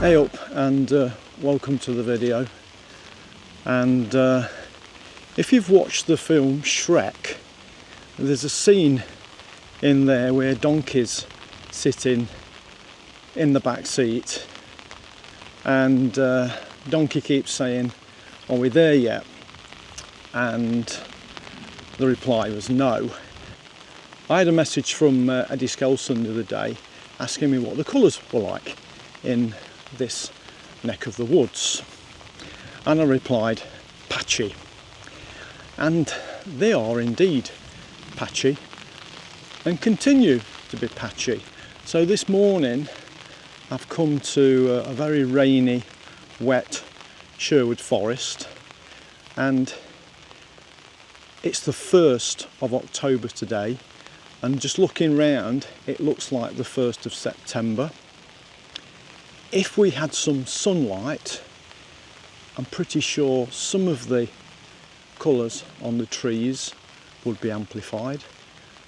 Hey up, and welcome to the video. And if you've watched the film Shrek, there's a scene in there where Donkey's sitting in the back seat, and Donkey keeps saying, "Are we there yet?" And the reply was no. I had a message from Eddie Skelson the other day asking me what the colours were like in this neck of the woods, and I replied, patchy. And they are indeed patchy and continue to be patchy. So this morning I've come to a very rainy, wet Sherwood Forest, and it's the 1st of October today, and just looking round it looks like the 1st of September. If we had some sunlight, I'm pretty sure some of the colours on the trees would be amplified,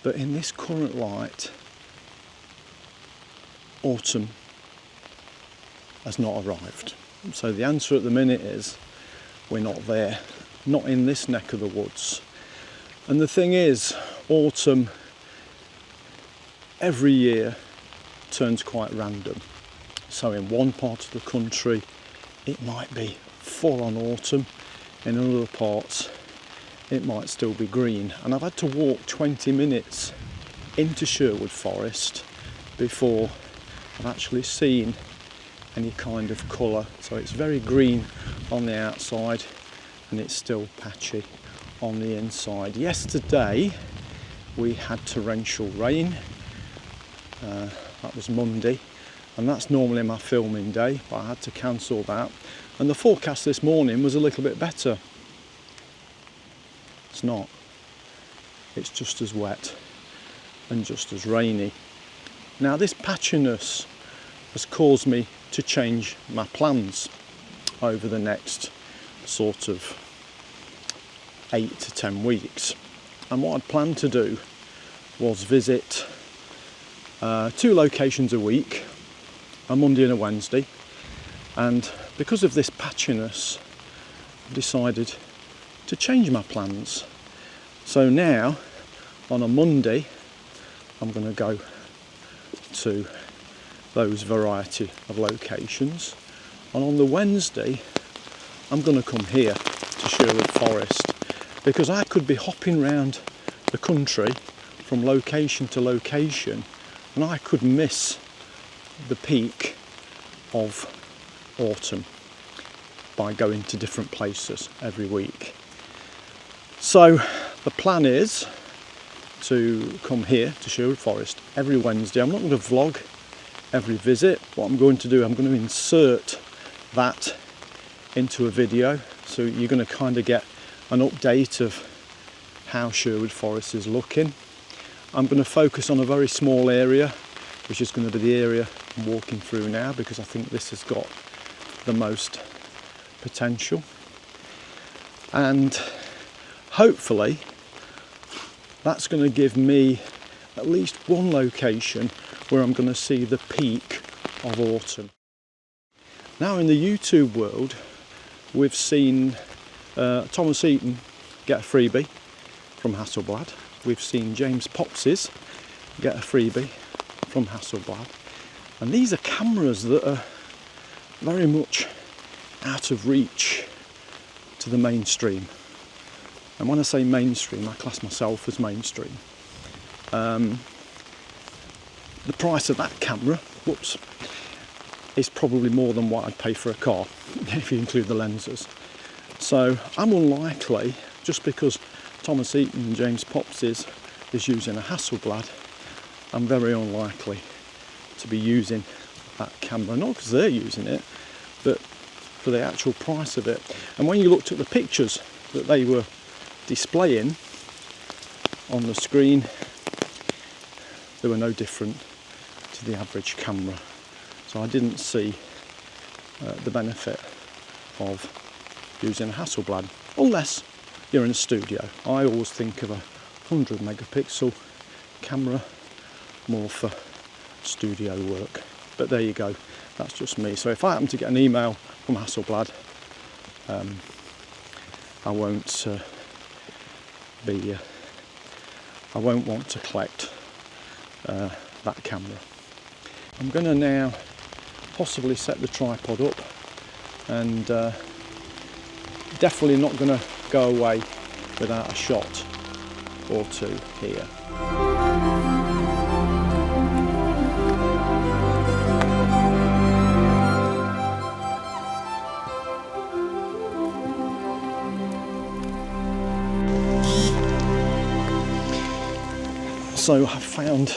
but in this current light, autumn has not arrived. So the answer at the minute is we're not there, not in this neck of the woods. And the thing is, autumn every year turns quite random. So in one part of the country it might be full on autumn, in other parts it might still be green. And I've had to walk 20 minutes into Sherwood Forest before I've actually seen any kind of colour. So it's very green on the outside and it's still patchy on the inside. Yesterday we had torrential rain, that was Monday, and that's normally my filming day, but I had to cancel that. And the forecast this morning was a little bit better. It's not. It's just as wet and just as rainy. Now this patchiness has caused me to change my plans over the next sort of 8 to 10 weeks. And what I'd planned to do was visit 2 locations a week, a Monday and a Wednesday, and because of this patchiness I've decided to change my plans. So now on a Monday I'm going to go to those variety of locations, and on the Wednesday I'm going to come here to Sherwood Forest, because I could be hopping around the country from location to location and I could miss the peak of autumn by going to different places every week. So the plan is to come here to Sherwood Forest every Wednesday. I'm not going to vlog every visit. What I'm going to do, I'm going to insert that into a video, so you're going to kind of get an update of how Sherwood Forest is looking. I'm going to focus on a very small area, which is going to be the area I'm walking through now, because I think this has got the most potential. And hopefully that's going to give me at least one location where I'm going to see the peak of autumn. Now in the YouTube world, we've seen Thomas Eaton get a freebie from Hasselblad. We've seen James Popsis get a freebie from Hasselblad. And these are cameras that are very much out of reach to the mainstream. And when I say mainstream, I class myself as mainstream. The price of that camera, whoops, is probably more than what I'd pay for a car, if you include the lenses. So I'm unlikely, just because Thomas Eaton and James Popsis is using a Hasselblad, I'm very unlikely to be using that camera, not because they're using it, but for the actual price of it. And when you looked at the pictures that they were displaying on the screen, they were no different to the average camera. So I didn't see the benefit of using a Hasselblad, unless you're in a studio. I always think of a 100 megapixel camera more for studio work. But there you go, That's just me. So if I happen to get an email from Hasselblad, I won't I won't want to collect that camera. I'm going to now possibly set the tripod up, and definitely not going to go away without a shot or two here. So I've found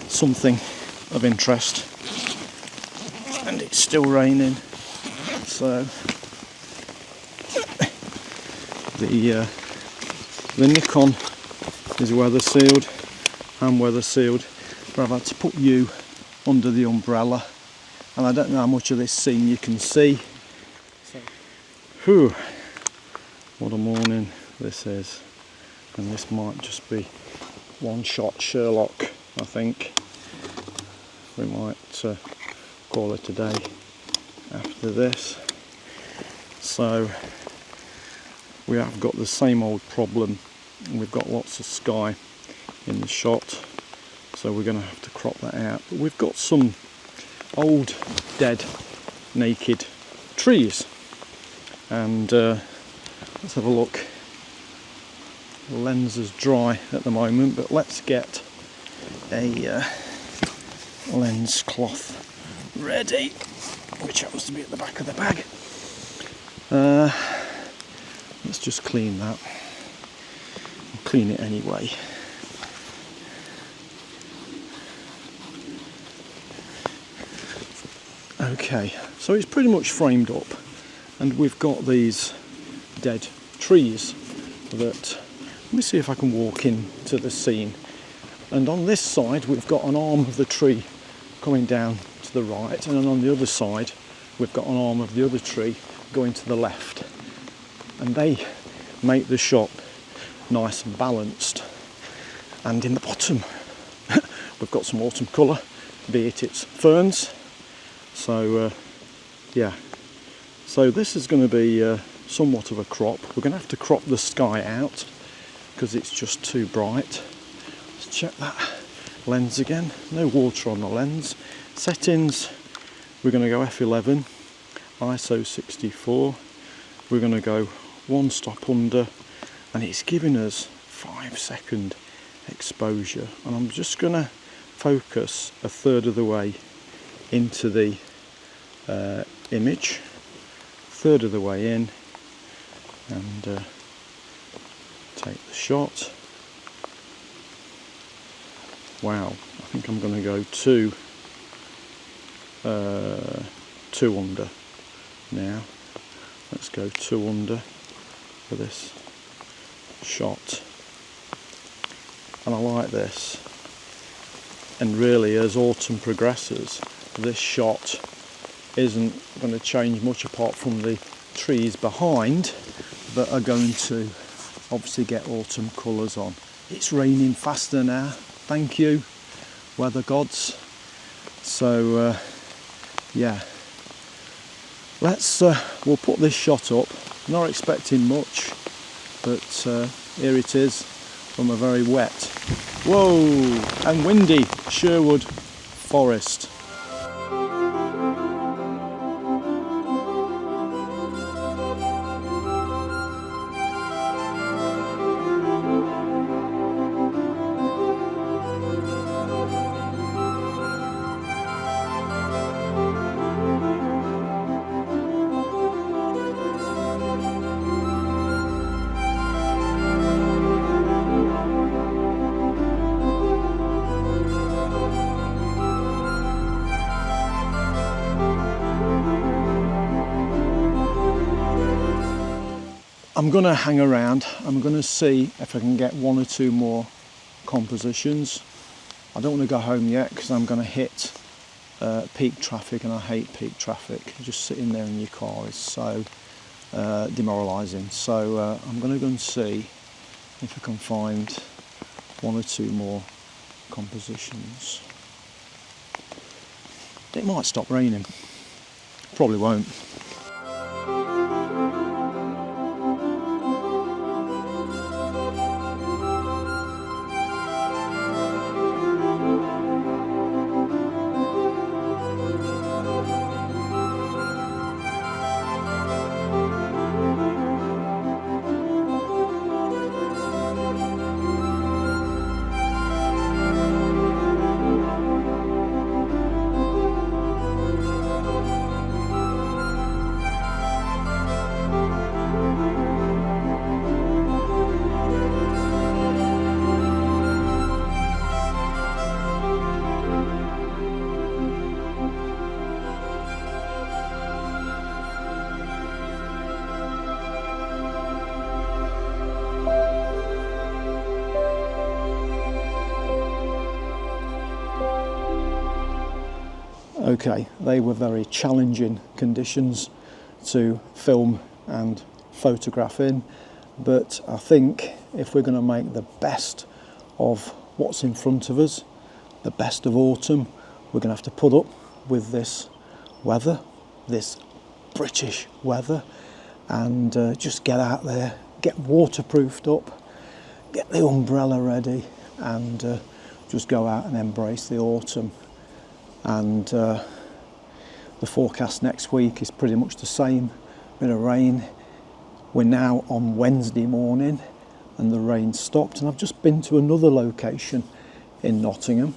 something of interest, and it's still raining, so the Nikon is weather sealed. I'm weather sealed, but I've had to put you under the umbrella, and I don't know how much of this scene you can see. Whew, what a morning this is, and this might just be one shot Sherlock, I think. We might call it a day after this. So we have got the same old problem. We've got lots of sky in the shot, so we're going to have to crop that out. But we've got some old, dead, naked trees, and let's have a look. The lens is dry at the moment, but let's get a lens cloth ready, which happens to be at the back of the bag. Let's just clean that. I'll clean it anyway. Okay, so it's pretty much framed up, and we've got these dead trees that, let me see if I can walk into the scene. And on this side we've got an arm of the tree coming down to the right, and then on the other side we've got an arm of the other tree going to the left, and they make the shot nice and balanced. And in the bottom we've got some autumn colour, be it it's ferns. So yeah, so this is going to be somewhat of a crop. We're going to have to crop the sky out because it's just too bright. Let's check that lens again. No water on the lens. Settings, we're going to go f11, ISO 64. We're going to go one stop under, and it's giving us 5-second exposure. And I'm just going to focus a third of the way into the image, third of the way in, and take the shot. Wow, I think I'm going to go two under now. Let's go 2 under for this shot, and I like this. And really, as autumn progresses, this shot isn't going to change much apart from the trees behind that are going to obviously get autumn colours on. It's raining faster now, thank you weather gods. So yeah, let's we'll put this shot up. Not expecting much, but here it is from a very wet, whoa, and windy Sherwood Forest. I'm going to hang around. I'm going to see if I can get 1 or 2 more compositions. I don't want to go home yet because I'm going to hit peak traffic, and I hate peak traffic. Just sitting there in your car is so demoralising. So I'm going to go and see if I can find 1 or 2 more compositions. It might stop raining. Probably won't. Okay, they were very challenging conditions to film and photograph in, but I think if we're going to make the best of what's in front of us, the best of autumn, we're going to have to put up with this weather, this British weather, and just get out there, get waterproofed up, get the umbrella ready, and just go out and embrace the autumn. And the forecast next week is pretty much the same, bit of rain. We're now on Wednesday morning and the rain stopped, and I've just been to another location in Nottingham,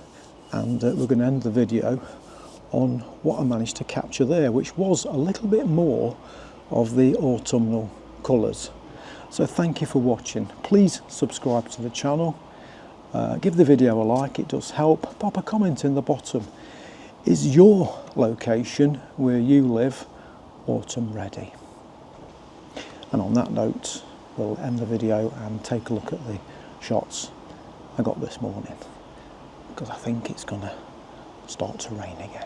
and we're going to end the video on what I managed to capture there, which was a little bit more of the autumnal colours. So thank you for watching. Please subscribe to the channel, give the video a like, it does help. Pop a comment in the bottom. Is your location where you live autumn ready? And on that note, we'll end the video and take a look at the shots I got this morning, because I think it's going to start to rain again.